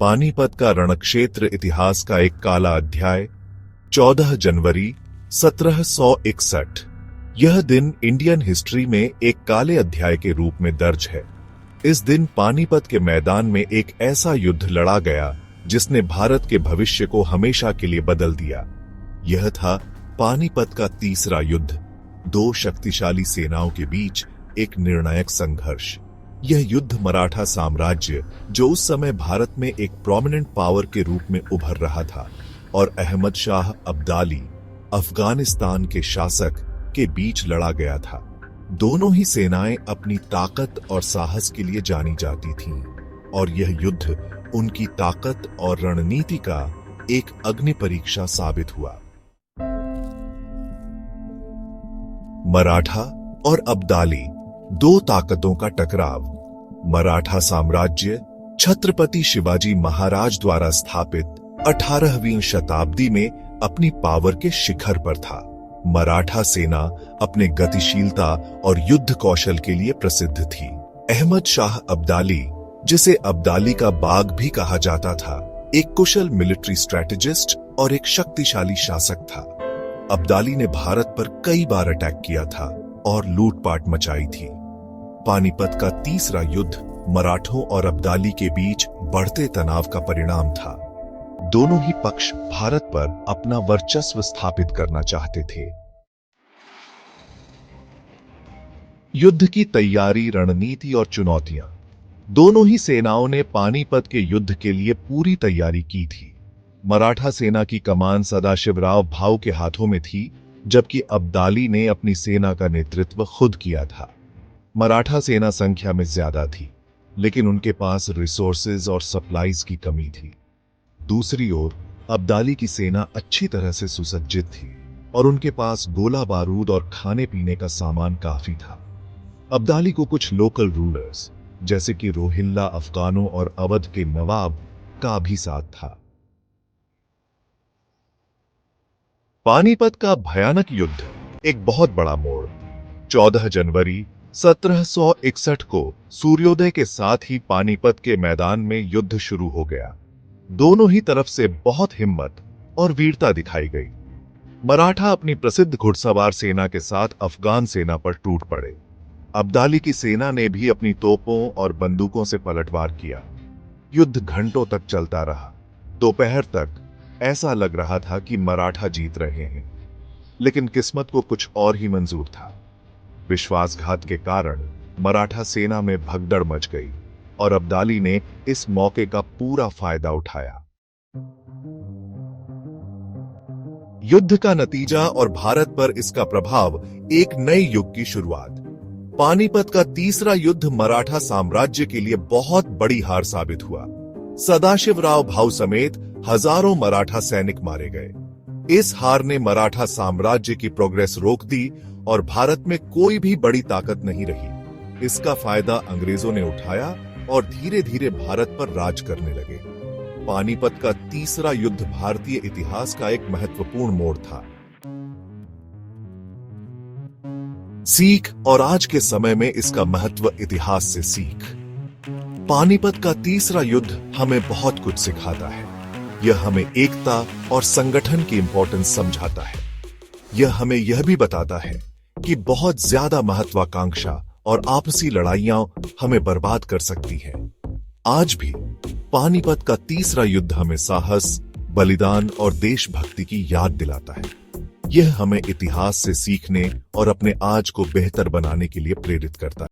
पानीपत का रणक्षेत्र इतिहास का एक काला अध्याय। 14 जनवरी 1761। यह दिन इंडियन हिस्ट्री में एक काले अध्याय के रूप में दर्ज है। इस दिन पानीपत के मैदान में एक ऐसा युद्ध लड़ा गया जिसने भारत के भविष्य को हमेशा के लिए बदल दिया। यह था पानीपत का तीसरा युद्ध, दो शक्तिशाली सेनाओं के बीच एक निर्णायक संघर्ष। यह युद्ध मराठा साम्राज्य, जो उस समय भारत में एक प्रोमिनेंट पावर के रूप में उभर रहा था, और अहमद शाह अब्दाली, अफगानिस्तान के शासक, के बीच लड़ा गया था। दोनों ही सेनाएं अपनी ताकत और साहस के लिए जानी जाती थीं, और यह युद्ध उनकी ताकत और रणनीति का एक अग्नि परीक्षा साबित हुआ। मराठा और अब्दाली, दो ताकतों का टकराव। मराठा साम्राज्य छत्रपति शिवाजी महाराज द्वारा स्थापित 18वीं शताब्दी में अपनी पावर के शिखर पर था। मराठा सेना अपने गतिशीलता और युद्ध कौशल के लिए प्रसिद्ध थी। अहमद शाह अब्दाली, जिसे अब्दाली का बाग भी कहा जाता था, एक कुशल मिलिट्री स्ट्रैटेजिस्ट और एक शक्तिशाली शासक था। अब्दाली ने भारत पर कई बार अटैक किया था और लूटपाट मचाई थी। पानीपत का तीसरा युद्ध मराठों और अब्दाली के बीच बढ़ते तनाव का परिणाम था। दोनों ही पक्ष भारत पर अपना वर्चस्व स्थापित करना चाहते थे। युद्ध की तैयारी, रणनीति और चुनौतियां। दोनों ही सेनाओं ने पानीपत के युद्ध के लिए पूरी तैयारी की थी। मराठा सेना की कमान सदाशिवराव भाऊ के हाथों में थी, जबकि अब्दाली ने अपनी सेना का नेतृत्व खुद किया था। मराठा सेना संख्या में ज्यादा थी, लेकिन उनके पास रिसोर्सेज और सप्लाईज की कमी थी। दूसरी ओर अब्दाली की सेना अच्छी तरह से सुसज्जित थी और उनके पास गोला बारूद और खाने पीने का सामान काफी था। अब्दाली को कुछ लोकल रूलर्स, जैसे कि रोहिल्ला अफगानों और अवध के नवाब, का भी साथ था। पानीपत का भयानक युद्ध एक बहुत बड़ा मोड़। 14 जनवरी 1761 को सूर्योदय के साथ ही पानीपत के मैदान में युद्ध शुरू हो गया। दोनों ही तरफ से बहुत हिम्मत और वीरता दिखाई गई। मराठा अपनी प्रसिद्ध घुड़सवार सेना के साथ अफगान सेना पर टूट पड़े। अब्दाली की सेना ने भी अपनी तोपों और बंदूकों से पलटवार किया। युद्ध घंटों तक चलता रहा। दोपहर तक ऐसा लग रहा था कि मराठा जीत रहे हैं, लेकिन किस्मत को कुछ और ही मंजूर था। विश्वासघात के कारण मराठा सेना में भगदड़ मच गई और अब्दाली ने इस मौके का पूरा फायदा उठाया। युद्ध का नतीजा और भारत पर इसका प्रभाव, एक नए युग की शुरुआत। पानीपत का तीसरा युद्ध मराठा साम्राज्य के लिए बहुत बड़ी हार साबित हुआ। सदाशिवराव भाऊ समेत हजारों मराठा सैनिक मारे गए। इस हार ने मराठा साम्राज्य की प्रोग्रेस रोक दी और भारत में कोई भी बड़ी ताकत नहीं रही। इसका फायदा अंग्रेजों ने उठाया और धीरे धीरे भारत पर राज करने लगे। पानीपत का तीसरा युद्ध भारतीय इतिहास का एक महत्वपूर्ण मोड़ था। सीख और आज के समय में इसका महत्व, इतिहास से सीख। पानीपत का तीसरा युद्ध हमें बहुत कुछ सिखाता है। यह हमें एकता और संगठन की इंपॉर्टेंस समझाता है। यह हमें यह भी बताता है कि बहुत ज्यादा महत्वाकांक्षा और आपसी लड़ाइयां हमें बर्बाद कर सकती हैं। आज भी पानीपत का तीसरा युद्ध हमें साहस, बलिदान और देशभक्ति की याद दिलाता है। यह हमें इतिहास से सीखने और अपने आज को बेहतर बनाने के लिए प्रेरित करता है।